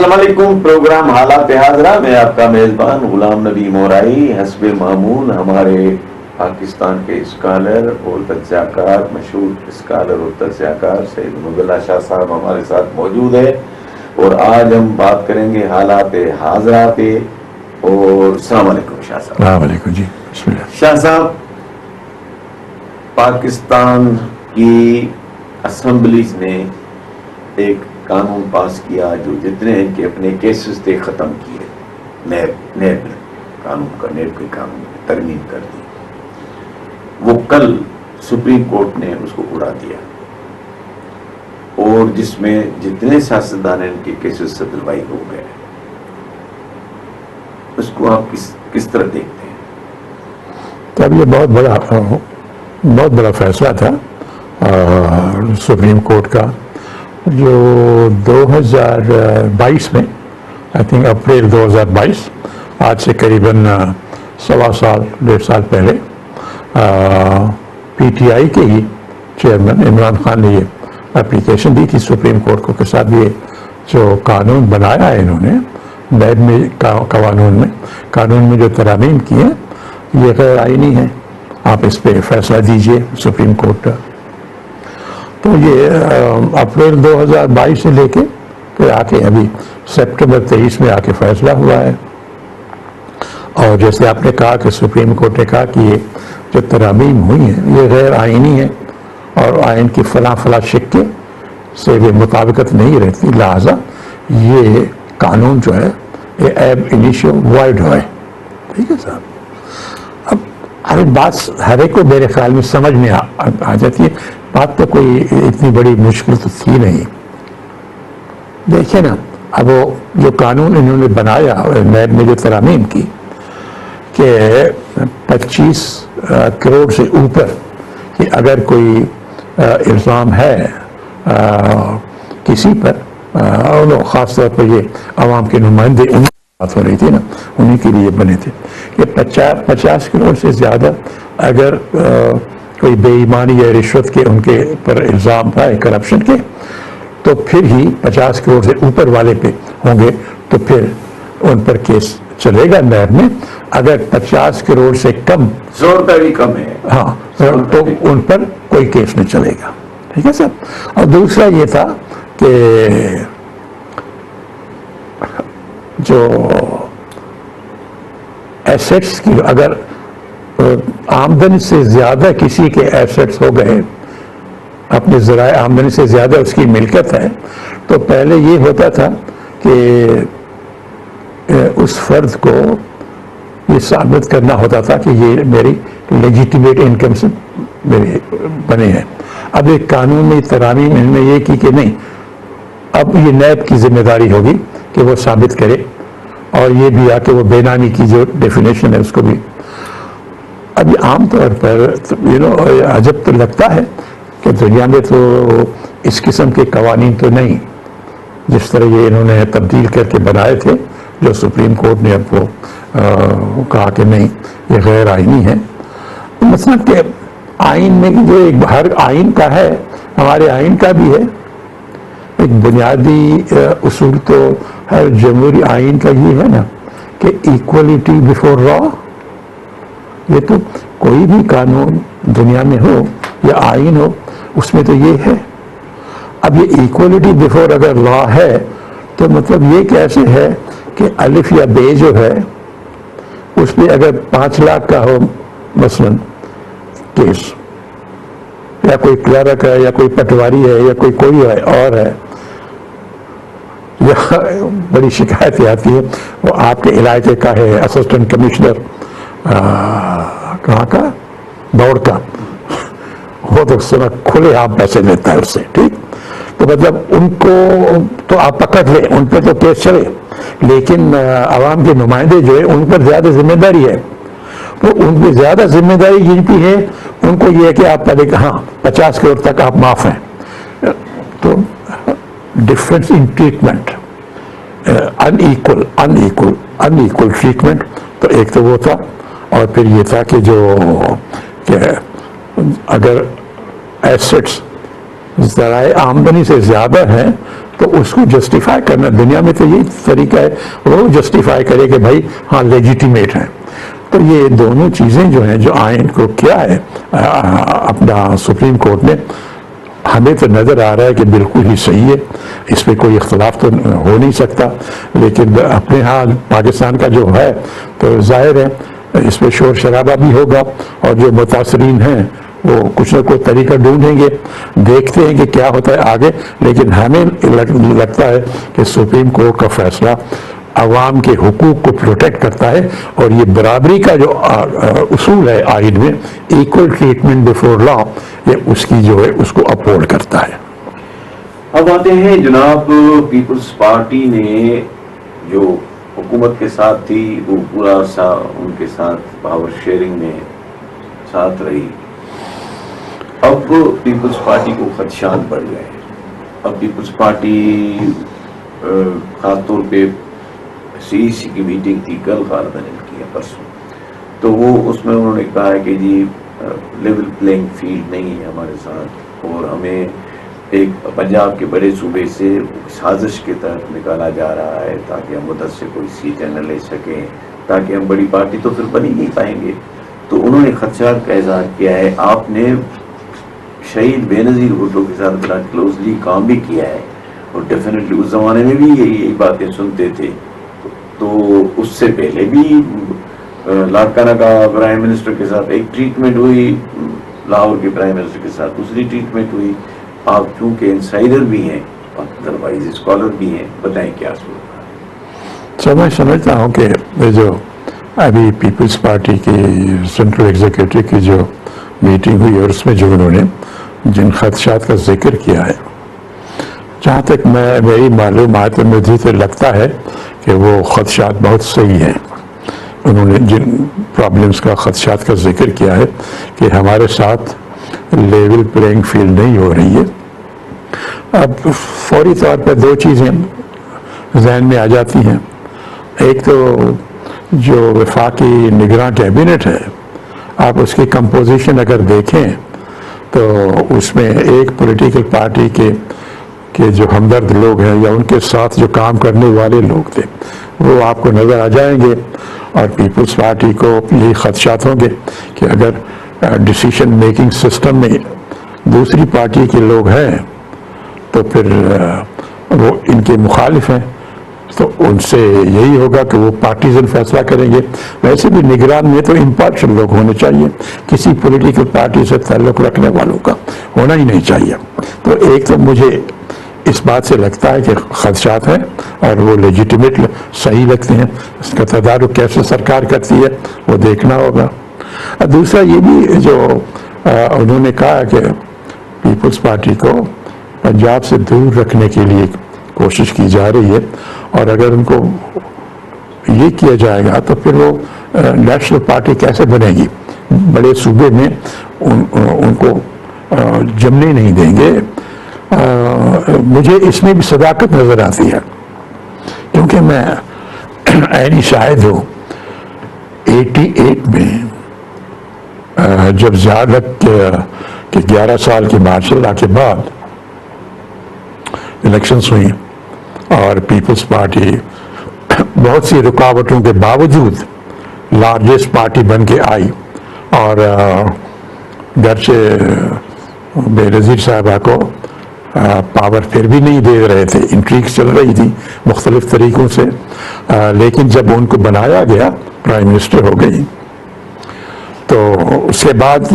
السلام علیکم. پروگرام حالات حاضرہ میں آپ کا میزبان غلام نبی مورائی. حسب معمول ہمارے پاکستان کے اسکالر اور تجزیہ کار، مشہور اسکالر اور تجزیہ کار سید مغل شاہ صاحب ہمارے ساتھ موجود ہے، اور آج ہم بات کریں گے حالات حاضرہ پہ. اور السلام علیکم شاہ صاحب. السلام علیکم جی. بسم اللہ. شاہ صاحب، پاکستان کی اسمبلیز نے ایک قانون پاس کیا جو جتنے ہیں کہ اپنے کیسز تھے ختم کیے. نیب قانون کا، نیب کے قانون میں ترمیم کر دی. وہ کل سپریم کورٹ نے اس کو اڑا دیا، اور جس میں جتنے سیاستدان ہیں ان کے کیسز سیٹلوائی ہو گئے. اس کو آپ کس طرح دیکھتے ہیں؟ تب یہ بہت بڑا فیصلہ تھا سپریم کورٹ کا، جو 2022 میں آئی تھنک اپریل 2022، آج سے قریباً 1.25 سال پہلے پی ٹی آئی کے ہی چیئرمین عمران خان نے یہ اپلیکیشن دی تھی سپریم کورٹ کو کہ صاحب یہ جو قانون بنایا ہے انہوں نے نیب میں قانون میں جو ترامیم کی ہیں یہ غیر آئینی ہے، آپ اس پہ فیصلہ دیجئے سپریم کورٹ. تو یہ اپریل 2022 سے لے کے پھر آ کے ابھی سپٹمبر 23 میں آ کے فیصلہ ہوا ہے. اور جیسے آپ نے کہا کہ سپریم کورٹ نے کہا کہ یہ جو ترامیم ہوئی ہیں یہ غیر آئینی ہے اور آئین کی فلاں شکے سے بھی مطابقت نہیں رہتی، لہذا یہ قانون جو ہے یہ ایب انیشیو وائڈ ہے. ٹھیک ہے صاحب. اب ہر بات ہر ایک کو میرے خیال میں سمجھ میں آ جاتی ہے. بات تو کوئی اتنی بڑی مشکل تو تھی نہیں. دیکھیں نا، اب وہ جو قانون انہوں نے بنایا نیب میں جو ترامیم کی کہ 25 کروڑ سے اوپر کہ اگر کوئی الزام ہے کسی پر، خاص طور پر یہ عوام کے نمائندے ان کی بات ہو رہی تھی نا، انہی کے لیے بنے تھے کہ 50 کروڑ سے زیادہ اگر کوئی بے ایمانی یا رشوت کے ان کے پر الزام آئے کرپشن کے، تو پھر ہی 50 کروڑ سے اوپر والے پہ ہوں گے تو پھر ان پر کیس چلے گا نیب میں. اگر 50 کروڑ سے کم، زور کا بھی کم ہے، ہاں، تو ان پر کوئی کیس نہیں چلے گا. ٹھیک ہے صاحب. اور دوسرا یہ تھا کہ جو ایسیٹس کی، اگر آمدنی سے زیادہ کسی کے ایسیٹس ہو گئے، اپنے ذرائع آمدنی سے زیادہ اس کی ملکت ہے، تو پہلے یہ ہوتا تھا کہ اس فرد کو یہ ثابت کرنا ہوتا تھا کہ یہ میری لیجیٹیمیٹ انکم سے میرے بنے ہیں. اب ایک قانون میں ترامیم ان میں یہ کی کہ نہیں، اب یہ نیب کی ذمہ داری ہوگی کہ وہ ثابت کرے، اور یہ بھی آ کہ وہ بے نامی کی جو ڈیفینیشن ہے اس کو بھی. اب یہ عام طور پر عجب تو لگتا ہے کہ دنیا میں تو اس قسم کے قوانین تو نہیں جس طرح یہ انہوں نے تبدیل کر کے بنائے تھے، جو سپریم کورٹ نے اب وہ کہا کہ نہیں یہ غیر آئینی ہے. مثلا کہ آئین میں جو ہر آئین کا ہے، ہمارے آئین کا بھی ہے ایک بنیادی اصول، تو ہر جمہوری آئین کا یہ ہے نا کہ ایکولیٹی بیفور لا. یہ تو کوئی بھی قانون دنیا میں ہو یا آئین ہو اس میں تو یہ ہے. اب یہ ایکولیٹی بیفور اگر لا ہے تو مطلب یہ کیسے ہے کہ الف یا بے جو ہے اس میں اگر 5 لاکھ کا ہو مثلا کیس، یا کوئی کلرک ہے یا کوئی پٹواری ہے یا کوئی ہے اور ہے، یا بڑی شکایتیں آتی ہیں وہ آپ کے علاقے کا ہے اسسٹنٹ کمشنر کہاں کا دوڑ کا، وہ تو سنا کھلے عام پیسے لیتا ہے اس سے. ٹھیک، تو مطلب ان کو تو آپ پکڑ لیں، ان پہ تو کیس چلے، لیکن عوام کے نمائندے جو ہے ان پر زیادہ ذمہ داری ہے. تو ان کی زیادہ ذمہ داری جن کی ہے ان کو یہ ہے کہ آپ پہلے ہاں 50 کروڑ تک آپ معاف ہیں. تو difference in treatment, in equal treatment, تو ایک تو وہ تھا. اور پھر یہ تھا کہ کہ اگر ایسٹس ذرائع آمدنی سے زیادہ ہیں تو اس کو جسٹیفائی کرنا دنیا میں تو یہی طریقہ ہے، وہ جسٹیفائی کرے کہ بھائی ہاں لیجیٹیمیٹ ہیں. تو یہ دونوں چیزیں جو ہیں، جو آئین کو کیا ہے اپنا سپریم کورٹ نے، ہمیں تو نظر آ رہا ہے کہ بالکل ہی صحیح ہے، اس پہ کوئی اختلاف تو ہو نہیں سکتا. لیکن اپنے ہاں پاکستان کا جو ہے تو ظاہر ہے اس پہ شور شرابہ بھی ہوگا، اور جو متاثرین ہیں وہ کچھ نہ کوئی طریقہ ڈھونڈیں گے. دیکھتے ہیں کہ کیا ہوتا ہے آگے. لیکن ہمیں لگتا ہے کہ سپریم کورٹ کا فیصلہ عوام کے حقوق کو پروٹیکٹ کرتا ہے، اور یہ برابری کا جو اصول ہے آئین میں، ایکول ٹریٹمنٹ بیفور لا، یہ اس کی جو ہے اس کو اپہولڈ کرتا ہے. اب آتے ہیں جناب، پیپلز پارٹی نے جو حکومت کے ساتھ تھی وہ پورا ان کے ساتھ پاور شیئرنگ میں ساتھ رہی. اب پیپلز پارٹی کو خدشات بڑھ گئے. اب پیپلز پارٹی خاص طور پہ سی سی کی میٹنگ تھی کل، غالباً کی ہے پرسوں، تو وہ اس میں انہوں نے کہا ہے کہ جی لیول پلینگ فیلڈ نہیں ہے ہمارے ساتھ، اور ہمیں ایک پنجاب کے بڑے صوبے سے سازش کے تحت نکالا جا رہا ہے تاکہ ہم ادھر سے کوئی سیٹیں نہ لے سکیں، تاکہ ہم بڑی پارٹی تو پھر بن ہی نہیں پائیں گے. تو انہوں نے خدشات کا اظہار کیا ہے. آپ نے شہید بے نظیر بھٹو کے ساتھ بڑا کلوزلی کام بھی کیا ہے، اور ڈیفینیٹلی اس زمانے میں بھی یہی باتیں سنتے تھے. تو اس سے پہلے بھی لاڑکانہ کا پرائم منسٹر کے ساتھ ایک ٹریٹمنٹ ہوئی، لاہور کے پرائم منسٹر کے ساتھ دوسری ٹریٹمنٹ ہوئی. آپ چونکہ انسائڈر بھی ہیں، ادروائز اسکالر بھی ہیں، بتائیں کیا صورت ہے؟ میں سمجھتا ہوں کہ جو ابھی پیپلز پارٹی کی سینٹرل ایگزیکٹو کی جو میٹنگ ہوئی، اور اس میں جو انہوں نے جن خدشات کا ذکر کیا ہے، جہاں تک میری معلومات میں مجھے تو لگتا ہے کہ وہ خدشات بہت صحیح ہیں. انہوں نے جن پرابلمس کا خدشات کا ذکر کیا ہے کہ ہمارے ساتھ لیول پلینگ فیلڈ نہیں ہو رہی ہے. اب فوری طور پہ دو چیزیں ذہن میں آ جاتی ہیں. ایک تو جو وفاقی نگراں کیبنٹ ہے، آپ اس کی کمپوزیشن اگر دیکھیں تو اس میں ایک پولیٹیکل پارٹی کے جو ہمدرد لوگ ہیں یا ان کے ساتھ جو کام کرنے والے لوگ تھے وہ آپ کو نظر آ جائیں گے. اور پیپلز پارٹی کو یہی خدشات ہوں گے کہ اگر ڈیسیشن میکنگ سسٹم میں دوسری پارٹی کے لوگ ہیں تو پھر وہ ان کے مخالف ہیں، تو ان سے یہی ہوگا کہ وہ پارٹیزن فیصلہ کریں گے. ویسے بھی نگران میں تو امپارشل لوگ ہونے چاہیے، کسی پولیٹیکل پارٹی سے تعلق رکھنے والوں کا ہونا ہی نہیں چاہیے. تو ایک تو مجھے اس بات سے لگتا ہے کہ خدشات ہیں، اور وہ لیجیٹیمیٹ صحیح لگتے ہیں. اس کا تدارک کیسے سرکار کرتی ہے وہ دیکھنا ہوگا. دوسرا یہ بھی جو انہوں نے کہا کہ پیپلز پارٹی کو پنجاب سے دور رکھنے کے لیے کوشش کی جا رہی ہے، اور اگر ان کو یہ کیا جائے گا تو پھر وہ نیشنل پارٹی کیسے بنے گی؟ بڑے صوبے میں ان کو جمنے نہیں دیں گے. مجھے اس میں بھی صداقت نظر آتی ہے، کیونکہ میں عینی شاہد ہوں 88 میں جب زیادت کے 11 سال کے مارشل لا کے بعد الیکشنز ہوئی اور پیپلز پارٹی بہت سی رکاوٹوں کے باوجود لارجسٹ پارٹی بن کے آئی، اور گرچہ بے نظیر صاحبہ کو پاور پھر بھی نہیں دے رہے تھے، انٹریگز چل رہی تھی مختلف طریقوں سے، لیکن جب ان کو بنایا گیا پرائم منسٹر ہو گئی، تو اس کے بعد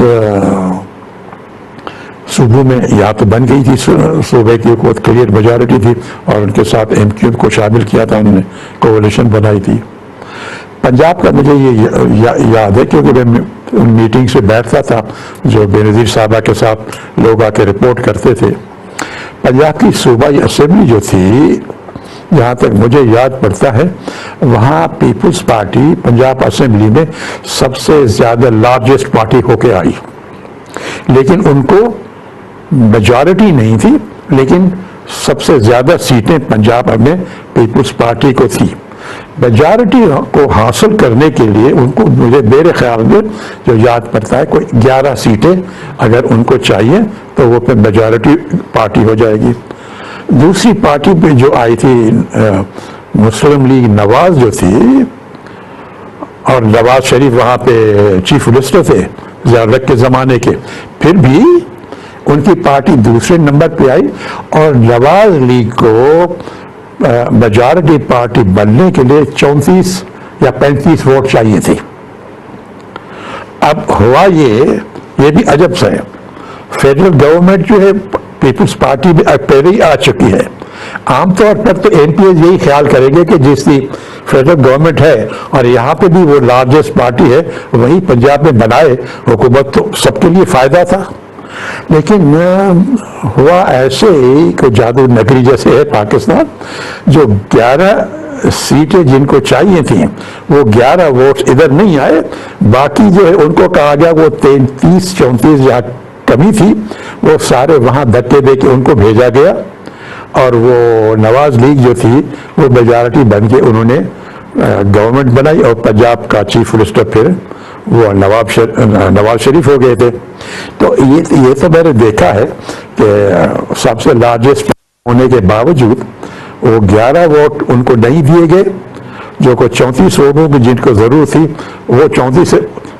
صوبوں میں یا تو بن گئی تھی صوبے کی حکومت، کلیئر میجارٹی تھی، اور ان کے ساتھ ایم کیو کو شامل کیا تھا انہوں نے، کولیشن بنائی تھی. پنجاب کا مجھے یہ یاد ہے کیونکہ میں ان میٹنگ سے بیٹھتا تھا جو بے نظیر صاحبہ کے ساتھ لوگ آ کے رپورٹ کرتے تھے. پنجاب کی صوبائی اسمبلی جو تھی، جہاں تک مجھے یاد پڑتا ہے، وہاں پیپلز پارٹی پنجاب اسمبلی میں سب سے زیادہ لارجسٹ پارٹی ہو کے آئی، لیکن ان کو میجارٹی نہیں تھی، لیکن سب سے زیادہ سیٹیں پنجاب میں پیپلز پارٹی کو تھی. میجارٹی کو حاصل کرنے کے لیے ان کو، مجھے میرے خیال میں جو یاد پڑتا ہے، کوئی 11 سیٹیں اگر ان کو چاہیے تو وہ پھر میجارٹی پارٹی ہو جائے گی. دوسری پارٹی پہ جو آئی تھی مسلم لیگ نواز جو تھی، اور نواز شریف وہاں پہ چیف منسٹر تھے ضیاء کے زمانے کے، پھر بھی ان کی پارٹی دوسرے نمبر پہ آئی، اور نواز لیگ کو میجارٹی پارٹی بننے کے لیے 34 یا 35 ووٹ چاہیے تھے۔ اب ہوا یہ بھی عجب سا ہے، فیڈرل گورنمنٹ جو ہے پیپلز پارٹی میں پہلے ہی آ چکی ہے۔ عام طور پر تو ایم پی ایز یہی خیال کریں گے کہ جس کی فیڈرل گورنمنٹ ہے اور یہاں پہ بھی وہ لارجسٹ پارٹی ہے، وہی پنجاب میں بنائے حکومت، تو سب کے لیے فائدہ تھا۔ لیکن ہوا ایسے ہی کہ جادو نگری جیسے ہے پاکستان، جو 11 سیٹیں جن کو چاہیے تھیں وہ 11 ووٹس ادھر نہیں آئے، باقی جو ہے ان کو کہا گیا وہ 33-34 جہاں کمی تھی وہ سارے وہاں دھکے دے کے ان کو بھیجا گیا، اور وہ نواز لیگ جو تھی وہ میجارٹی بن کے انہوں نے گورنمنٹ بنائی، اور پنجاب کا چیف منسٹر پھر وہ نواز شریف ہو گئے تھے۔ تو یہ تو میں نے دیکھا ہے کہ سب سے لارجسٹ ہونے کے باوجود وہ 11 ووٹ ان کو نہیں دیے گئے، جو کو 34 ووٹوں کی جن کو ضرورت تھی وہ 34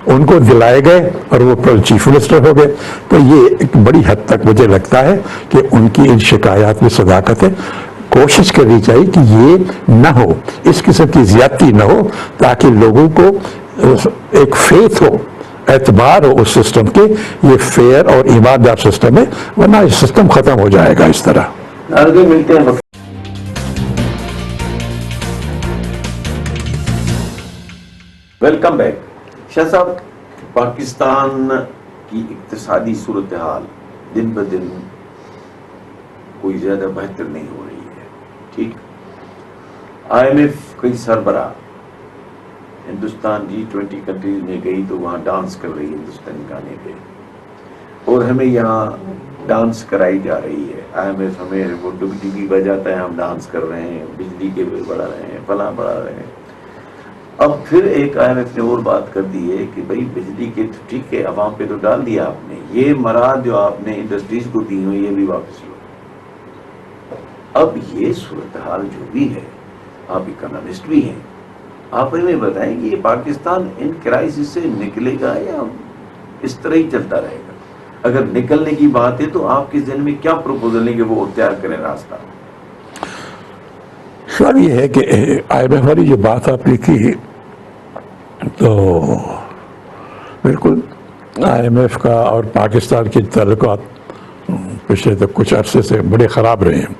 ان کو دلائے گئے، اور وہ چیف منسٹر ہو گئے۔ تو یہ ایک بڑی حد تک مجھے لگتا ہے کہ ان کی ان شکایات میں صداقت ہے۔ کوشش کرنی چاہیے کہ یہ نہ ہو، اس قسم کی زیادتی نہ ہو، تاکہ لوگوں کو ایک فیتھ ہو، اعتبار ہو اس سسٹم کے، یہ فیئر اور ایماندار سسٹم ہے، ورنہ یہ سسٹم ختم ہو جائے گا اس طرح۔ آگے ملتے ہیں۔ Welcome back. شاہ صاحب، پاکستان کی اقتصادی صورتحال دن بدن کوئی زیادہ بہتر نہیں ہو رہی ہے، ٹھیک؟ آئی ایم ایف کئی سربراہ ہندوستان G20 کنٹریز میں گئی تو وہاں ڈانس کر رہی ہندوستانی گانے پہ، اور ہمیں یہاں ڈانس کرائی جا رہی ہے۔ آئی ایم ایف ہمیں وہ ڈگڈگی بجاتا ہے، ہم ڈانس کر رہے ہیں، بجلی کے بل بڑھا رہے ہیں، فلاں بڑھا رہے ہیں۔ اب پھر ایک آئی ایم ایف نے اور بات کر دی ہے کہ بھائی بجلی کے تو ٹھیک ہے، عوام پہ تو ڈال دیا آپ نے، یہ مراد جو آپ نے انڈسٹریز کو دی ہوئی یہ بھی واپس لو۔ اب یہ صورتحال جو بھی ہے، آپ اکنامسٹ بھی ہیں، آپ ہمیں بتائیں کہ یہ پاکستان ان کرائسس سے نکلے گا یا اس طرح ہی چلتا رہے گا؟ اگر نکلنے کی بات ہے تو آپ کے ذہن میں کیا پروپوزل ہے کہ وہ اختیار کریں راستہ؟ سر یہ ہے کہ آئی ایم ایف والی جو بات آپ نے کی تو بالکل آئی ایم ایف کا اور پاکستان کے تعلقات پچھلے تو کچھ عرصے سے بڑے خراب رہے ہیں،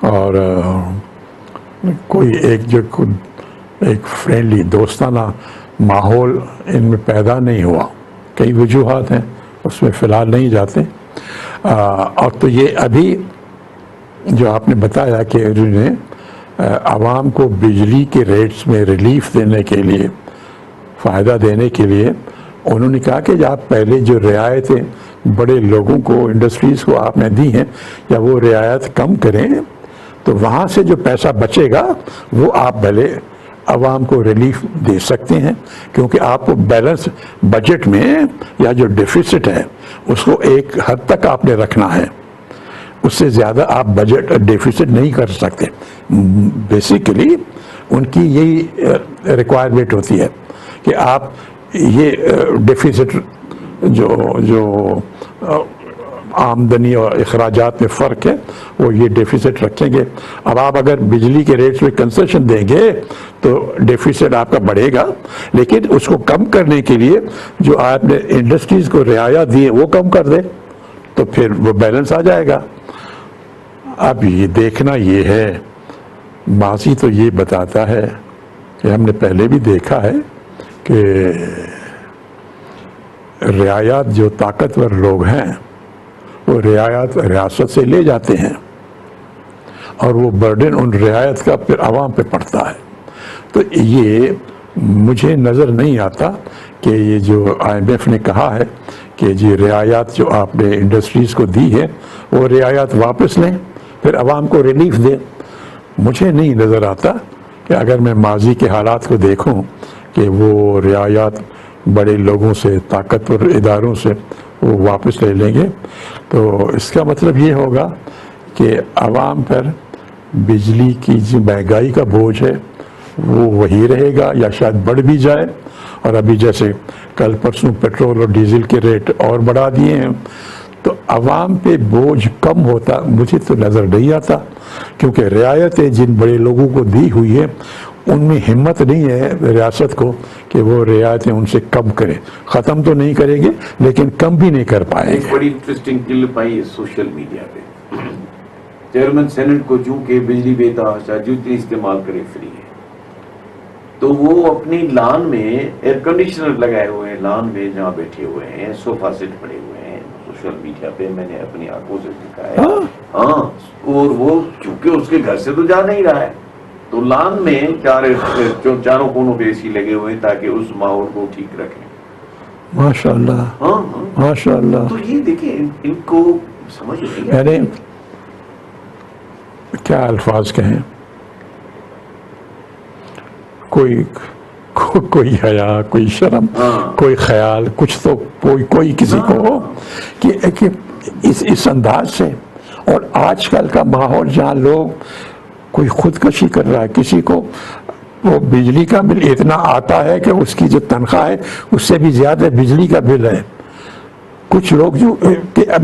اور کوئی ایک فرینڈلی دوستانہ ماحول ان میں پیدا نہیں ہوا۔ کئی وجوہات ہیں، اس میں فی الحال نہیں جاتے۔ اور تو یہ ابھی جو آپ نے بتایا کہ انہوں نے عوام کو بجلی کے ریٹس میں ریلیف دینے کے لیے، فائدہ دینے کے لیے، انہوں نے کہا کہ آپ پہلے جو رعایتیں بڑے لوگوں کو، انڈسٹریز کو آپ نے دی ہیں، یا وہ رعایت کم کریں، تو وہاں سے جو پیسہ بچے گا وہ آپ پہلے عوام کو ریلیف دے سکتے ہیں، کیونکہ آپ کو بیلنس بجٹ میں یا جو ڈیفیسٹ ہے اس کو ایک حد تک آپ نے رکھنا ہے، اس سے زیادہ آپ بجٹ ڈیفیسٹ نہیں کر سکتے۔ بیسیکلی ان کی یہی ریکوائرمنٹ ہوتی ہے کہ آپ یہ ڈیفیسٹ جو آمدنی اور اخراجات میں فرق ہے وہ یہ ڈیفیسٹ رکھیں گے۔ اب آپ اگر بجلی کے ریٹس میں کنسیشن دیں گے تو ڈیفیسٹ آپ کا بڑھے گا، لیکن اس کو کم کرنے کے لیے جو آپ نے انڈسٹریز کو رعایت دی ہے وہ کم کر دیں تو پھر وہ بیلنس آ جائے گا۔ اب یہ دیکھنا یہ ہے، ماضی تو یہ بتاتا ہے کہ ہم نے پہلے بھی دیکھا ہے کہ رعایات جو طاقتور لوگ ہیں وہ رعایت ریاست سے لے جاتے ہیں، اور وہ برڈن ان رعایت کا پھر عوام پہ پڑتا ہے۔ تو یہ مجھے نظر نہیں آتا کہ یہ جو آئی ایم ایف نے کہا ہے کہ جی رعایات جو آپ نے انڈسٹریز کو دی ہے وہ رعایت واپس لیں پھر عوام کو ریلیف دیں، مجھے نہیں نظر آتا کہ اگر میں ماضی کے حالات کو دیکھوں کہ وہ رعایات بڑے لوگوں سے، طاقتور اداروں سے وہ واپس لے لیں گے۔ تو اس کا مطلب یہ ہوگا کہ عوام پر بجلی کی جو مہنگائی کا بوجھ ہے وہ وہی رہے گا یا شاید بڑھ بھی جائے. اور ابھی جیسے کل پرسوں پیٹرول اور ڈیزل کے ریٹ اور بڑھا دیے ہیں تو عوام پہ بوجھ کم ہوتا مجھے تو نظر نہیں آتا, کیونکہ رعایتیں جن بڑے لوگوں کو دی ہوئی ہیں ان میں ہمت نہیں ہے ریاست کو کہ وہ رعایتیں ان سے کم کرے. ختم تو نہیں کریں گے لیکن کم بھی نہیں کر پائیں ایک گے. بڑی انٹرسٹنگ کلپ آئی ہے سوشل میڈیا پہ, چیئرمین سینٹ کو چونکہ بجلی بے تحاشا جتنی استعمال کرے فری ہے, تو وہ اپنی لان میں ایئر کنڈیشنر لگائے ہوئے ہیں, لان میں جہاں بیٹھے ہوئے ہیں صوفہ سیٹ پڑے ہوئے ہیں. سوشل میڈیا پہ میں نے اپنی آنکھوں سے دیکھا ہے. ہاں, اور وہ چونکہ اس کے گھر سے تو جا نہیں رہا ہے تو لان میں چاروں کونوں پہ اے سی لگے ہوئے ہیں تاکہ اس ماحول کو ٹھیک رکھیں. ماشاء اللہ, ہاں ماشاء اللہ. تو یہ دیکھیں ان کو سمجھ نہیں یعنی کیا الفاظ کہیں, کوئی حیا, کوئی شرم, کوئی خیال, کچھ تو کوئی کسی کو ہو کہ اس انداز سے. اور آج کل کا ماحول جہاں لوگ کوئی خودکشی کر رہا ہے, کسی کو وہ بجلی کا بل اتنا آتا ہے کہ اس کی جو تنخواہ ہے اس سے بھی زیادہ بجلی کا بل ہے. کچھ لوگ جو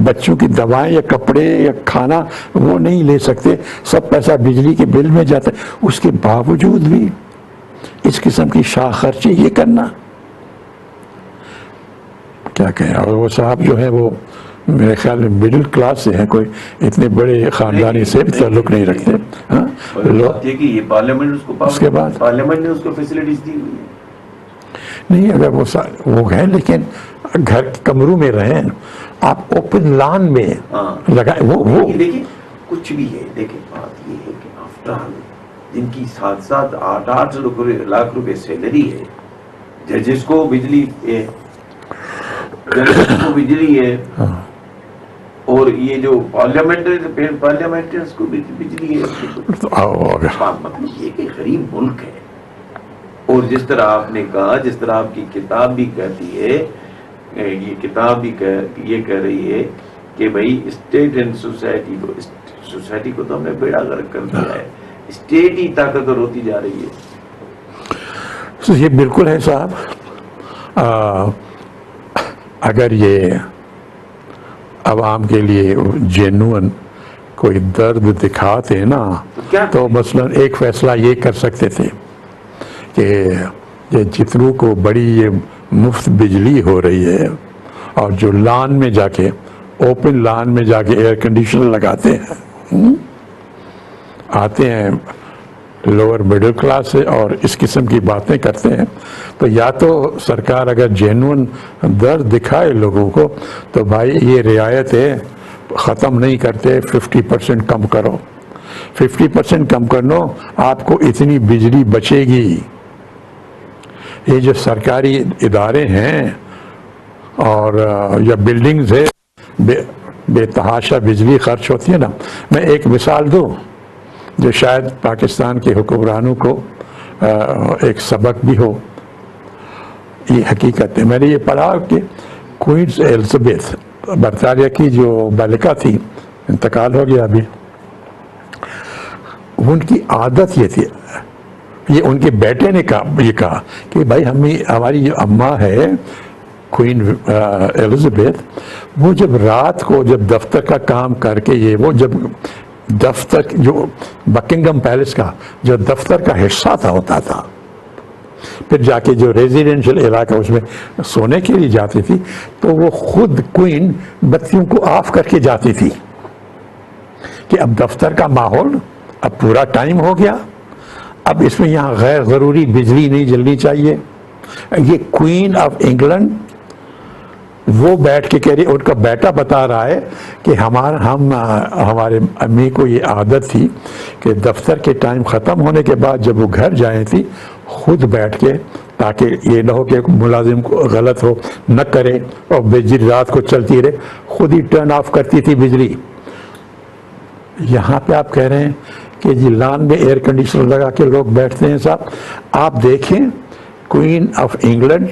بچوں کی دوائیں یا کپڑے یا کھانا وہ نہیں لے سکتے, سب پیسہ بجلی کے بل میں جاتا ہے. اس کے باوجود بھی اس قسم کی شاہ خرچی یہ کرنا کیا کہیں. اور وہ صاحب جو ہے وہ میرے خیال میں مڈل کلاس سے ہیں, کوئی اتنے بڑے خاندانی سے بھی تعلق نہیں رکھتے. یہ پارلیمنٹ اس کے بعد پارلیمنٹ نے اس کو فیسلٹیز دی ہوئی ہے. نہیں, اگر وہ گئے لیکن گھر کمروں میں رہیں, آپ اوپن لان میں لگائیں. وہ دیکھیں کچھ بھی ہے, دیکھیں بات یہ ہے کہ آفٹر آل جن کی 7-8 لاکھ روپے سیلری ہے, ججز کو بجلی ہے, اور یہ جو پارلیمنٹریز کو بجلی ہے. مطلب یہ کہ غریب ملک ہے. اور جس طرح آپ نے کہا, جس طرح آپ کی کتاب بھی کہتی ہے, یہ کتاب بھی یہ کہہ رہی ہے کہ بھائی اسٹیٹ اینڈ سوسائٹی کو تو ہم نے بیڑا غرق کر دیا ہے, اسٹیٹ ہی طاقتور ہوتی جا رہی ہے. یہ بالکل ہے صاحب. اگر یہ عوام کے لیے جینوئن کوئی درد دکھاتے نا تو مثلا ایک فیصلہ یہ کر سکتے تھے کہ یہ جتنوں کو بڑی یہ مفت بجلی ہو رہی ہے اور جو لان میں جا کے اوپن لان میں جا کے ایئر کنڈیشنر لگاتے ہیں, آتے ہیں لوور مڈل کلاس سے اور اس قسم کی باتیں کرتے ہیں, تو یا تو سرکار اگر جینوئن درد دکھائے لوگوں کو تو بھائی یہ رعایتیں ختم نہیں کرتے, 50% کم کرو. 50% کم کرنو آپ کو اتنی بجلی بچے گی. یہ جو سرکاری ادارے ہیں اور یا بلڈنگز ہے بے تحاشا بجلی خرچ ہوتی ہے نا. میں ایک مثال دوں جو شاید پاکستان کے حکمرانوں کو ایک سبق بھی ہو. یہ حقیقت ہے, میں نے یہ پڑھا کہ کوئنز ایلزابتھ برطانیہ کی جو ملکہ تھی, انتقال ہو گیا ابھی, ان کی عادت یہ تھی, یہ ان کے بیٹے نے یہ کہا کہ بھائی ہماری جو اماں ہے کوئن ایلزابتھ, وہ جب رات کو جب دفتر کا کام کر کے وہ جب دفتر جو بکنگم پیلس کا جو دفتر کا حصہ ہوتا تھا, پھر جا کے جو ریزیڈینشل علاقہ اس میں سونے کے لیے جاتی تھی, تو وہ خود کوئن بتیوں کو آف کر کے جاتی تھی کہ اب دفتر کا ماحول اب پورا ٹائم ہو گیا, اب اس میں یہاں غیر ضروری بجلی نہیں جلنی چاہیے. یہ کوئن آف انگلینڈ وہ بیٹھ کے کہہ رہی, ان کا بیٹا بتا رہا ہے کہ ہمارے امی کو یہ عادت تھی کہ دفتر کے ٹائم ختم ہونے کے بعد جب وہ گھر جائیں تھی خود بیٹھ کے, تاکہ یہ نہ ہو کہ ملازم کو غلط ہو نہ کرے اور بجلی رات کو چلتی رہے, خود ہی ٹرن آف کرتی تھی بجلی. یہاں پہ آپ کہہ رہے ہیں کہ جی لان میں ایئر کنڈیشنر لگا کے لوگ بیٹھتے ہیں. صاحب آپ دیکھیں کوئن آف انگلینڈ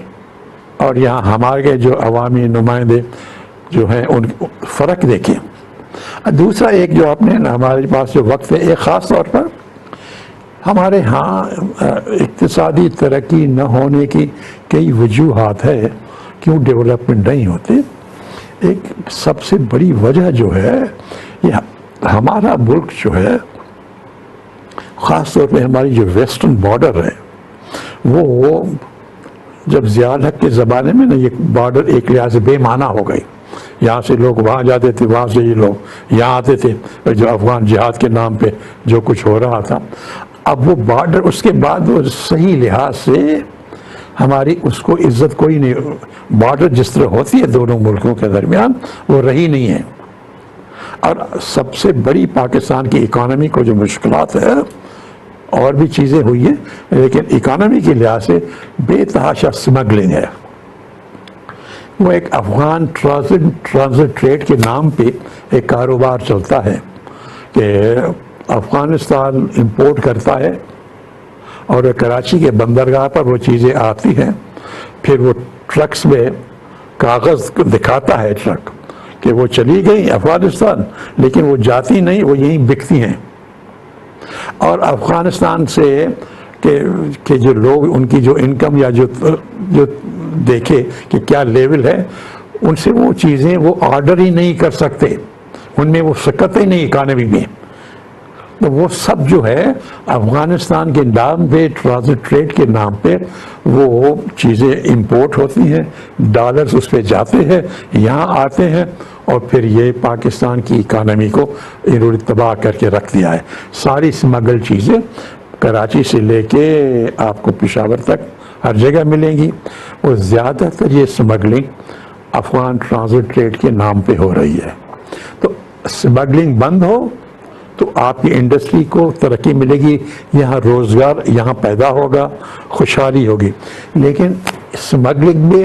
اور یہاں ہمارے جو عوامی نمائندے جو ہیں ان فرق دیکھیں. دوسرا ایک جو آپ نے ہمارے پاس جو وقت ہے، ایک خاص طور پر ہمارے ہاں اقتصادی ترقی نہ ہونے کی کئی وجوہات ہے کیوں ڈیولپمنٹ نہیں ہوتی. ایک سب سے بڑی وجہ جو ہے یہ ہمارا ملک جو ہے، خاص طور پہ ہماری جو ویسٹرن بارڈر ہے، وہ جب ضیاء الحق کے زمانے میں نا یہ بارڈر ایک لحاظ سے بے معنی ہو گئی. یہاں سے لوگ وہاں جاتے تھے، وہاں سے یہ لوگ یہاں آتے تھے، جو افغان جہاد کے نام پہ جو کچھ ہو رہا تھا. اب وہ بارڈر اس کے بعد وہ صحیح لحاظ سے ہماری اس کو عزت کوئی نہیں، بارڈر جس طرح ہوتی ہے دونوں ملکوں کے درمیان وہ رہی نہیں ہے. اور سب سے بڑی پاکستان کی اکانومی کو جو مشکلات ہے، اور بھی چیزیں ہوئی ہیں لیکن اکانومی کے لحاظ سے بے تحاشا سمگلنگ ہے. وہ ایک افغان ٹرانزٹ ٹریڈ کے نام پہ ایک کاروبار چلتا ہے کہ افغانستان امپورٹ کرتا ہے اور کراچی کے بندرگاہ پر وہ چیزیں آتی ہیں، پھر وہ ٹرکس میں کاغذ دکھاتا ہے ٹرک کہ وہ چلی گئی افغانستان، لیکن وہ جاتی نہیں، وہ یہیں بکتی ہیں. اور افغانستان سے کہ جو لوگ ان کی جو انکم یا جو دیکھے کہ کیا لیول ہے، ان سے وہ چیزیں وہ آرڈر ہی نہیں کر سکتے، ان میں وہ سکت ہی نہیں اکانومی میں. تو وہ سب جو ہے افغانستان کے نام پہ، ٹرانزٹ ٹریڈ کے نام پہ وہ چیزیں امپورٹ ہوتی ہیں، ڈالرز اس پہ جاتے ہیں، یہاں آتے ہیں، اور پھر یہ پاکستان کی اکانومی کو انہوں نے تباہ کر کے رکھ دیا ہے. ساری سمگل چیزیں کراچی سے لے کے آپ کو پشاور تک ہر جگہ ملیں گی، اور زیادہ تر یہ سمگلنگ افغان ٹرانزٹ ٹریڈ کے نام پہ ہو رہی ہے. تو سمگلنگ بند ہو تو آپ کی انڈسٹری کو ترقی ملے گی، یہاں روزگار یہاں پیدا ہوگا، خوشحالی ہوگی. لیکن سمگلنگ میں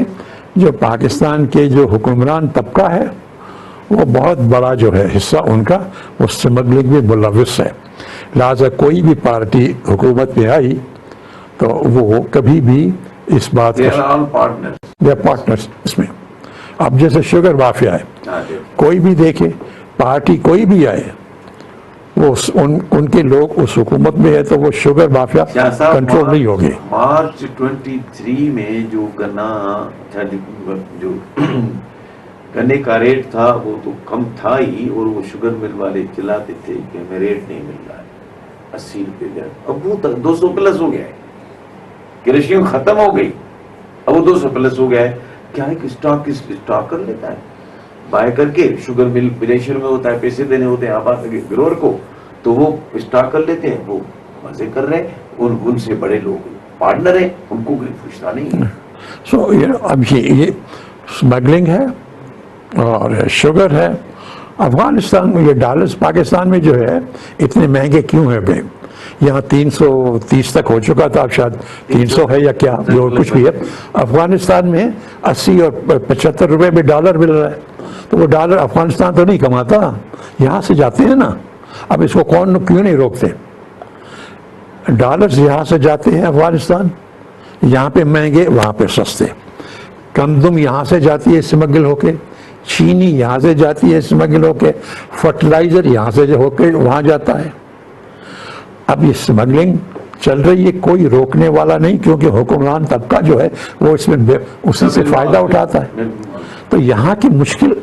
جو پاکستان کے جو حکمران طبقہ ہے وہ بہت بڑا جو ہے حصہ ان کا وہ سمگلنگ میں ملوث ہے. لہٰذا کوئی بھی پارٹی حکومت میں آئی تو وہ کبھی بھی اس بات پارٹنرز اس میں. اب جیسے شوگر مافیا ہے، کوئی بھی دیکھے پارٹی کوئی بھی آئے، وہ ان کے لوگ اس حکومت میں ہے تو وہ شوگر مافیا کنٹرول نہیں ہوگی. مارچ 23 میں جو گنے کا ریٹ تھا وہ تو کم تھا ہی، اور وہ شوگر مل والے چلاتے تھے کہ ہمیں ریٹ نہیں مل رہا ہے 80 روپے. اب وہ 200 پلس ہو گیا ہے، کیلشیم ختم ہو گئی، اب وہ 200 پلس ہو گیا ہے. کیا ہے کہ اسٹاک کر لیتا ہے، بائی کر کے شوگر مل گلیشیئر میں ہوتا ہے، پیسے دینے ہوتے ہیں آباد گرور کو، تو وہ اسٹاک کر لیتے ہیں، وہ مزے کر رہے ہیں، ان سے بڑے لوگ پارٹنر ہیں، ان کو کوئی پوچھتا نہیں ہے. سو اب یہ اسمگلنگ ہے اور شوگر ہے. افغانستان میں یہ ڈالرز پاکستان میں جو ہے اتنے مہنگے کیوں ہیں بھائی؟ یہاں 330 تک ہو چکا تھا، اب شاید 300 ہے یا کیا جو کچھ بھی ہے. افغانستان میں 80 اور 75 روپے میں ڈالر مل رہا ہے. تو وہ ڈالر افغانستان تو نہیں کماتا، یہاں سے جاتے ہیں نا. اب اس کو کیوں نہیں روکتے؟ ڈالرز یہاں سے جاتے ہیں افغانستان، یہاں پہ مہنگے وہاں پہ سستے. گندم یہاں سے جاتی ہے اسمگل ہو کے، چینی یہاں سے جاتی ہے اسمگل ہو کے، فرٹیلائزر یہاں سے ہو کے وہاں جاتا ہے. اب یہ اسمگلنگ چل رہی ہے، کوئی روکنے والا نہیں، کیونکہ حکمران طبقہ جو ہے وہ اس میں اسی سے فائدہ اٹھاتا ہے. تو یہاں کی مشکل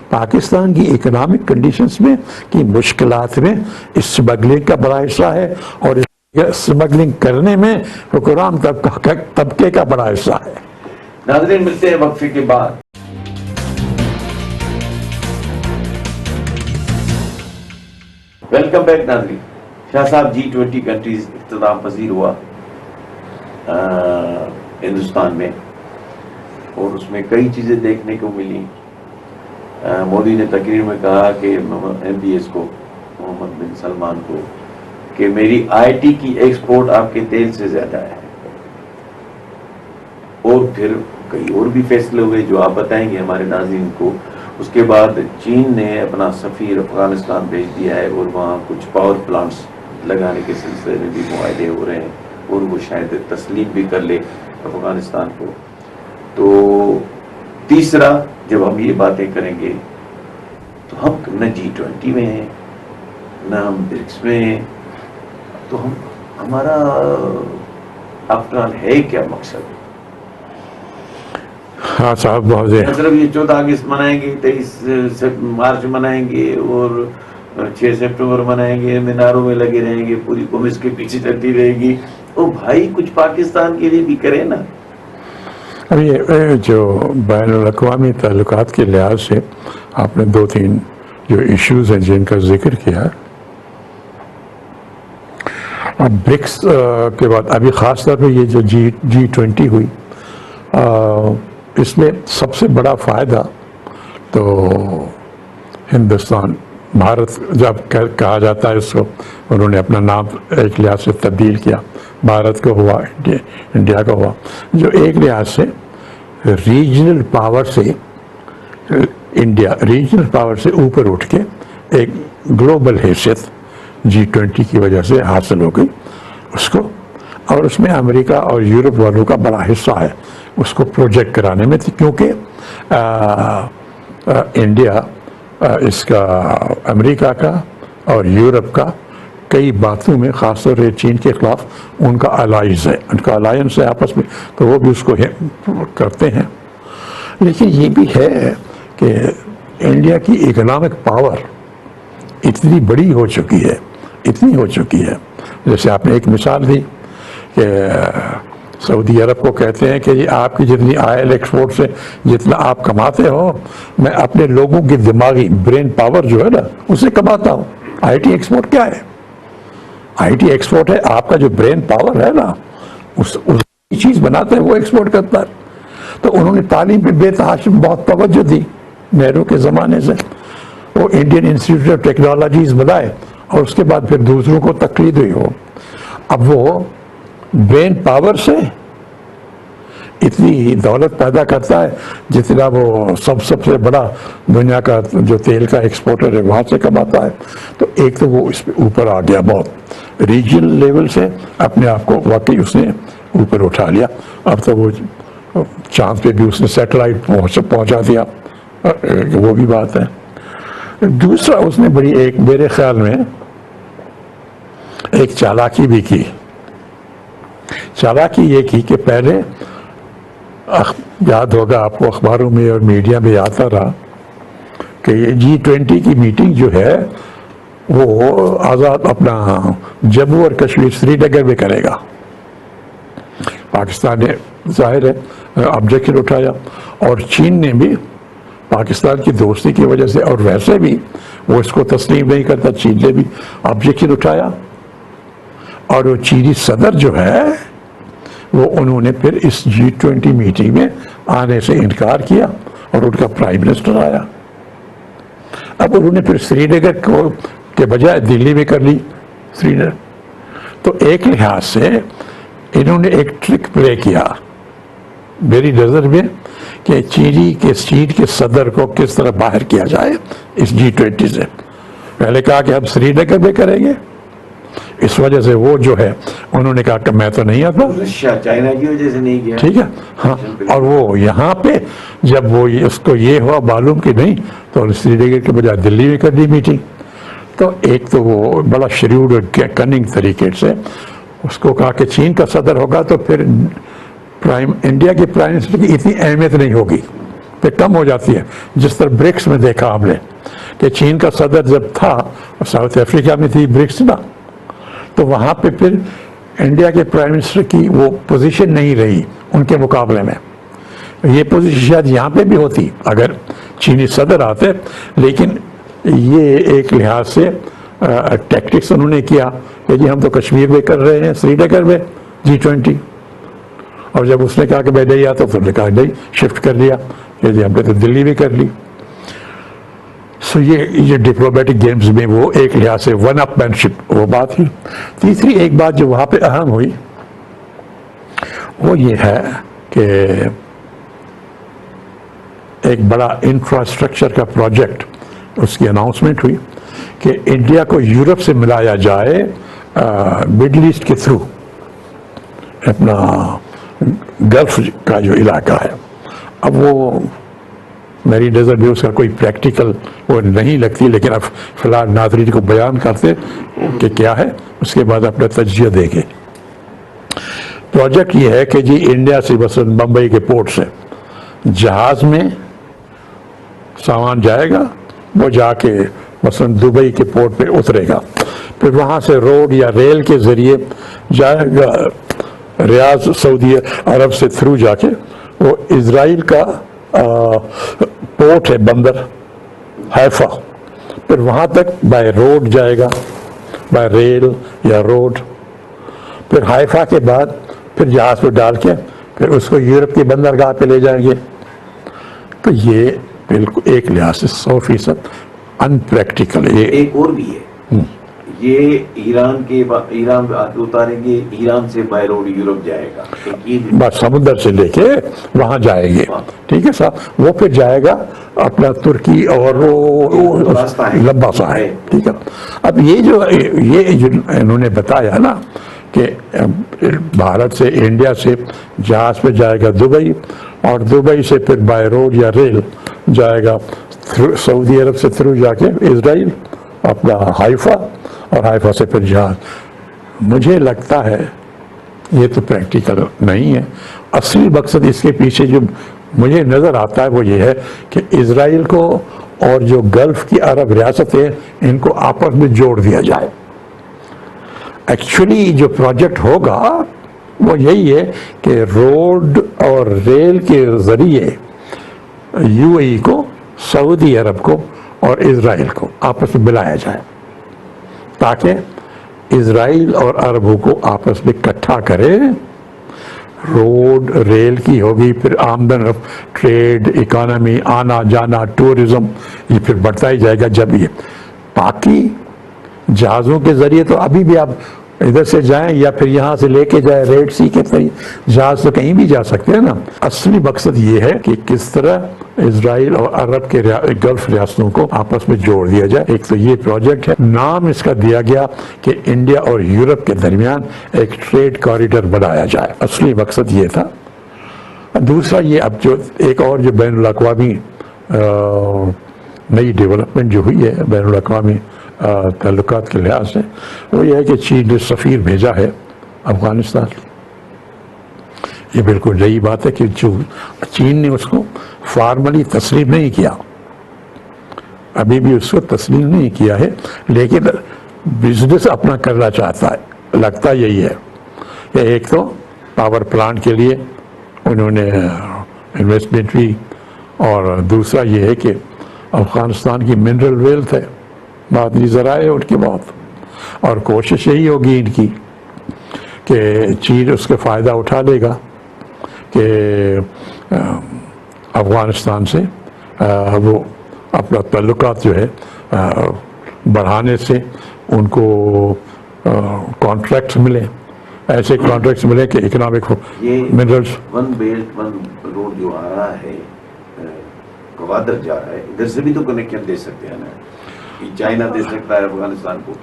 پاکستان کی اکنامک کنڈیشنز میں کی مشکلات میں اسمگلنگ کا بڑا حصہ ہے، اور اسمگلنگ کرنے میں حکمران طبقے کا بڑا حصہ ہے. ناظرین ملتے ہیں وقفے کے بعد. ویلکم بیک ناظرین. شاہ صاحب G20 کنٹریز اختتام پذیر ہوا ہندوستان میں، اور اس میں کئی چیزیں دیکھنے کو ملی. مودی نے تقریر میں کہا کہ MBS کو، محمد بن سلمان کو، کہ میری IT کی ایکسپورٹ آپ کے تیل سے زیادہ ہے. اور پھر کئی اور بھی فیصلے ہوئے جو آپ بتائیں گے ہمارے ناظرین کو. اس کے بعد چین نے اپنا سفیر افغانستان بھیج دیا ہے، اور وہاں کچھ پاور پلانٹس لگانے کے سلسلے میں بھی معاہدے ہو رہے ہیں، اور وہ شاید تسلیم بھی کر لے افغانستان کو. تو تیسرا جب ہم یہ باتیں کریں گے تو ہم نہ G20 میں ہیں نہ ہم برکس میں ہیں، تو ہمارا آفٹر آل ہے کیا مقصد؟ ہاں صاحب بہت مطلب یہ 14 اگست منائیں گے، 23 مارچ منائیں گے اور 6 سپٹمبر منائیں گے، میناروں میں لگے رہیں گے، پوری قوم اس کے پیچھے چلتی رہے گی. او بھائی کچھ پاکستان کے لیے بھی کرے نا. اب یہ جو بین الاقوامی تعلقات کے لحاظ سے آپ نے 2-3 جو ایشوز ہیں جن کا ذکر کیا، اب برکس کے بعد ابھی خاص طور پہ یہ جو G20 ہوئی، اس میں سب سے بڑا فائدہ تو ہندوستان، بھارت جب کہا جاتا ہے اس کو، انہوں نے اپنا نام ایک لحاظ سے تبدیل کیا، بھارت کو ہوا، انڈیا کا ہوا، جو ایک لحاظ سے ریجنل پاور سے انڈیا ریجنل پاور سے اوپر اٹھ کے ایک گلوبل حیثیت G20 کی وجہ سے حاصل ہو گئی اس کو، اور اس میں امریکہ اور یورپ والوں کا بڑا حصہ ہے اس کو پروجیکٹ کرانے میں، کیونکہ انڈیا اس کا امریکہ کا اور یورپ کا کئی باتوں میں، خاص طور سے چین کے خلاف ان کا الائز ہے، ان کا الائنس ہے آپس میں، تو وہ بھی اس کو کرتے ہیں. لیکن یہ بھی ہے کہ انڈیا کی اکنامک پاور اتنی بڑی ہو چکی ہے، اتنی ہو چکی ہے، جیسے آپ نے ایک مثال دی کہ سعودی عرب کو کہتے ہیں کہ جی آپ کی جتنی آئل ایکسپورٹ سے جتنا آپ کماتے ہو، میں اپنے لوگوں کی دماغی برین پاور جو ہے نا اسے کماتا ہوں. آئی ٹی ایکسپورٹ کیا ہے؟ آئی ٹی ایکسپورٹ ہے آپ کا جو برین پاور ہے نا، اس چیز بناتے ہیں وہ ایکسپورٹ کرتا ہے. تو انہوں نے تعلیم پہ بے تحاشا بہت توجہ دی نہرو کے زمانے سے، وہ انڈین انسٹیٹیوٹ آف ٹیکنالوجیز بنائے اور اس کے بعد پھر دوسروں کو تقلید ہوئی ہو. اب وہ برین پاور سے اتنی دولت پیدا کرتا ہے جتنا وہ سب سے بڑا دنیا کا جو تیل کا ایکسپورٹر ہے وہاں سے کماتا ہے. تو ایک تو وہ اس پہ اوپر آ گیا، بہت ریجنل لیول سے اپنے آپ کو واقعی اس نے اوپر اٹھا لیا. اب تو وہ چاند پہ بھی اس نے سیٹلائٹ پہنچا دیا، وہ بھی بات ہے. دوسرا اس نے بڑی ایک میرے خیال میں ایک چالاکی بھی کی. چالاکی یہ کی کہ پہلے یاد ہوگا آپ کو اخباروں میں اور میڈیا میں آتا رہا کہ یہ G20 کی میٹنگ جو ہے وہ آزاد اپنا جموں اور کشمیر سری نگر میں کرے گا. پاکستان نے ظاہر ہے آبجیکشن اٹھایا، اور چین نے بھی پاکستان کی دوستی کی وجہ سے، اور ویسے بھی وہ اس کو تسلیم نہیں کرتا، چین نے بھی آبجیکشن اٹھایا. اور وہ چینی صدر جو ہے وہ انہوں نے پھر اس G20 میٹنگ میں آنے سے انکار کیا اور ان کا پرائم منسٹر آیا. اب انہوں نے پھر سری نگر کو کے بجائے دلی میں کر لی سری نگر. تو ایک لحاظ سے انہوں نے ایک ٹرک پلے کیا میری نظر میں کہ چین کے صدر کو کس طرح باہر کیا جائے اس G20 سے. پہلے کہا کہ ہم سری نگر میں کریں گے، اس وجہ سے وہ جو ہے انہوں نے کہا کہ میں تو نہیں آتا، چائنا کی وجہ سے نہیں کیا، ٹھیک ہے ہاں. اور وہ یہاں پہ جب وہ اس کو یہ ہوا معلوم کہ نہیں، تو سری نگر کے بجائے دلی میں کر دی میٹنگ. تو ایک تو وہ بڑا شریوڈ اور کننگ طریقے سے اس کو کہا کہ چین کا صدر ہوگا تو پھر انڈیا کے پرائم منسٹر کی اتنی اہمیت نہیں ہوگی، پھر کم ہو جاتی ہے. جس طرح برکس میں دیکھا ہم نے کہ چین کا صدر جب تھا، ساؤتھ افریقہ میں تھی برکس نا، تو وہاں پہ پھر انڈیا کے پرائم منسٹر کی وہ پوزیشن نہیں رہی ان کے مقابلے میں. یہ پوزیشن شاید یہاں پہ بھی ہوتی اگر چینی صدر آتے، لیکن یہ ایک لحاظ سے ٹیکٹکس انہوں نے کیا کہ جی ہم تو کشمیر میں کر رہے ہیں، سری نگر میں G20. اور جب اس نے کہا کہ میں نہیں آتا تو انہوں نے کہا نہیں، شفٹ کر لیا کہ جی ہم نے تو دلی میں کر لی. سو یہ ڈپلومیٹک گیمز میں وہ ایک لحاظ سے ون اپ مین شپ وہ بات ہوئی. تیسری ایک بات جو وہاں پہ اہم ہوئی وہ یہ ہے کہ ایک بڑا انفراسٹرکچر کا پروجیکٹ اس کی اناؤنسمنٹ ہوئی کہ انڈیا کو یورپ سے ملایا جائے مڈل ایسٹ کے تھرو، اپنا گلف کا جو علاقہ ہے. اب وہ میری نظر میں اس کا کوئی پریکٹیکل وہ نہیں لگتی، لیکن اب فی الحال ناظرین کو بیان کرتے کہ کیا ہے، اس کے بعد اپنا تجزیہ دیں گے۔ پروجیکٹ یہ ہے کہ جی انڈیا سے مثلاً بمبئی کے پورٹ سے جہاز میں سامان جائے گا، وہ جا کے مثلاً دبئی کے پورٹ پہ اترے گا، پھر وہاں سے روڈ یا ریل کے ذریعے جائے گا ریاض سعودی عرب سے تھرو جا کے وہ اسرائیل کا پورٹ ہے بندر حیفا، پھر وہاں تک بائی روڈ جائے گا، بائی ریل یا روڈ، پھر حیفا کے بعد پھر جہاز پہ ڈال کے پھر اس کو یورپ کی بندرگاہ پہ لے جائیں گے۔ تو یہ بالکل ایک لحاظ سے 100% ان پریکٹیکل ہے۔ ایک اور بھی ہے، یہ ایران اتاریں گے، ایران سے بائی روڈ یورپ جائے گا، بس سمندر سے لے کے وہاں جائیں گے، ٹھیک ہے صاحب، وہ پھر جائے گا اپنا ترکی اور وہ لمبا سا ہے، ٹھیک ہے۔ اب یہ جو انہوں نے بتایا نا کہ بھارت سے انڈیا سے جہاز پہ جائے گا دبئی، اور دبئی سے پھر بائی روڈ یا ریل جائے گا سعودی عرب سے تھرو جا کے اسرائیل اپنا حیفا، اور حیفا سے پھر جہاز۔ مجھے لگتا ہے یہ تو پریکٹیکل نہیں ہے۔ اصلی مقصد اس کے پیچھے جو مجھے نظر آتا ہے وہ یہ ہے کہ اسرائیل کو اور جو گلف کی عرب ریاستیں ان کو آپس میں جوڑ دیا جائے۔ ایکچولی جو پروجیکٹ ہوگا وہ یہی ہے کہ روڈ اور ریل کے ذریعے یو اے ای کو، سعودی عرب کو اور اسرائیل کو آپس میں ملایا جائے، تاکہ اسرائیل اور عربوں کو آپس میں اکٹھا کرے۔ روڈ ریل کی ہوگی، پھر آمدن ٹریڈ، اکانومی، آنا جانا، ٹورزم، یہ پھر بڑھتا ہی جائے گا۔ جب یہ باقی جہازوں کے ذریعے تو ابھی بھی آپ ادھر سے جائیں یا پھر یہاں سے لے کے جائیں ریڈ سی کے جہاز تو کہیں بھی جا سکتے ہیں نا۔ اصلی مقصد یہ ہے کہ کس طرح اسرائیل اور عرب کے گلف ریاستوں کو آپس میں جوڑ دیا جائے۔ ایک تو یہ پروجیکٹ ہے، نام اس کا دیا گیا کہ انڈیا اور یورپ کے درمیان ایک ٹریڈ کوریڈور بنایا جائے، اصلی مقصد یہ تھا۔ دوسرا یہ اب جو ایک اور جو بین الاقوامی نئی ڈیولپمنٹ جو ہوئی ہے بین الاقوامی تعلقات کے لحاظ سے، وہ یہ ہے کہ چین نے سفیر بھیجا ہے افغانستان۔ یہ بالکل نئی بات ہے کہ جو چین نے اس کو فارملی تسلیم نہیں کیا، ابھی بھی اس کو تسلیم نہیں کیا ہے، لیکن بزنس اپنا کرنا چاہتا ہے۔ لگتا یہی ہے کہ ایک تو پاور پلانٹ کے لیے انہوں نے انویسٹمنٹ بھی، اور دوسرا یہ ہے کہ افغانستان کی منرل ویلتھ ہے، معدنی ذرائع ہے ان کی بہت، اور کوشش یہی ہوگی ان کی کہ چین اس کا فائدہ اٹھا لے گا کہ افغانستان سے وہ اپنا تعلقات جو ہے بڑھانے سے ان کو کانٹریکٹس ملیں، ایسے کانٹریکٹس ملیں کہ economic minerals. One belt one road جو آ رہا ہے گوادر جا رہا ہے، ادھر سے بھی تو کنیکشن دے سکتے ہیں نا، چائنا دے سکتا ہے افغانستان کو۔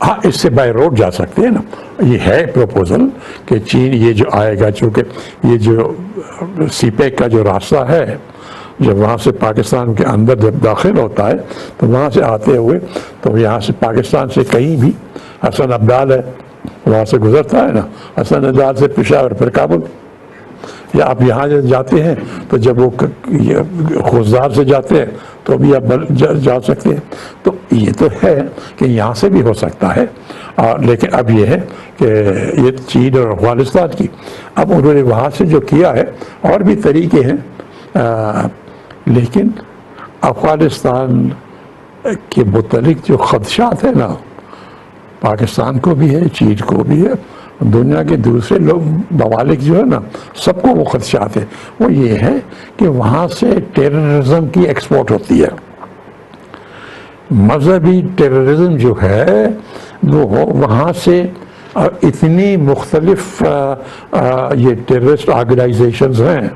ہاں، اس سے بائی روڈ جا سکتے ہیں نا۔ یہ ہے پروپوزل کہ چین یہ جو آئے گا، چونکہ یہ جو سی پیک کا جو راستہ ہے، جب وہاں سے پاکستان کے اندر جب داخل ہوتا ہے تو وہاں سے آتے ہوئے تو یہاں سے پاکستان سے کہیں بھی حسن ابدال ہے وہاں سے گزرتا ہے نا، حسن ابدال سے پشاور پھر کابل، یا آپ یہاں جاتے ہیں تو جب وہ خوزدار سے جاتے ہیں تو بھی آپ جا سکتے ہیں۔ تو یہ تو ہے کہ یہاں سے بھی ہو سکتا ہے، لیکن اب یہ ہے کہ یہ چین اور افغانستان کی، اب انہوں نے وہاں سے جو کیا ہے اور بھی طریقے ہیں، لیکن افغانستان کے متعلق جو خدشات ہیں نا، پاکستان کو بھی ہے، چین کو بھی ہے، دنیا کے دوسرے لوگ ممالک جو ہے نا سب کو وہ خدشات ہیں۔ وہ یہ ہے کہ وہاں سے ٹیررزم کی ایکسپورٹ ہوتی ہے، مذہبی ٹیررزم جو ہے وہ وہاں سے اتنی مختلف یہ ٹیررسٹ آرگنائزیشنز ہیں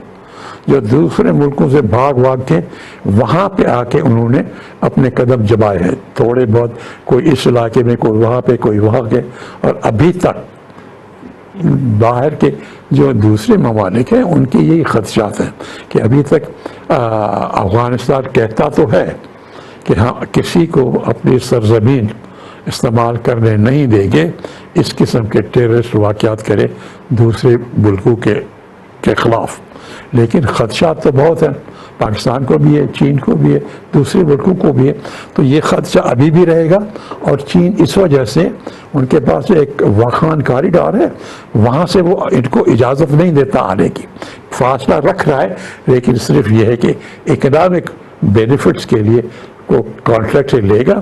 جو دوسرے ملکوں سے بھاگ کے وہاں پہ آ کے انہوں نے اپنے قدم جمائے ہیں، تھوڑے بہت، کوئی اس علاقے میں، کوئی وہاں پہ، کوئی وہاں کے، اور ابھی تک باہر کے جو دوسرے ممالک ہیں ان کے یہی خدشات ہیں کہ ابھی تک افغانستان کہتا تو ہے کہ ہاں کسی کو اپنی سرزمین استعمال کرنے نہیں دیں گے، اس قسم کے ٹیررسٹ واقعات کرے دوسرے ملکوں کے خلاف، لیکن خدشات تو بہت ہیں، پاکستان کو بھی ہے، چین کو بھی ہے، دوسرے ملکوں کو بھی ہے، تو یہ خدشہ ابھی بھی رہے گا۔ اور چین اس وجہ سے ان کے پاس ایک واخان کاریڈور ہے، وہاں سے وہ ان کو اجازت نہیں دیتا آنے کی، فاصلہ رکھ رہا ہے، لیکن صرف یہ ہے کہ اکنامک بینیفٹس کے لیے وہ کانٹریکٹ سے لے گا،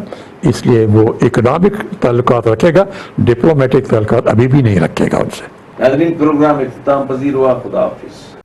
اس لیے وہ اکنامک تعلقات رکھے گا، ڈپلومیٹک تعلقات ابھی بھی نہیں رکھے گا ان سے۔ ناظرین، پروگرام اختتام پذیر ہوا، خدا حافظ۔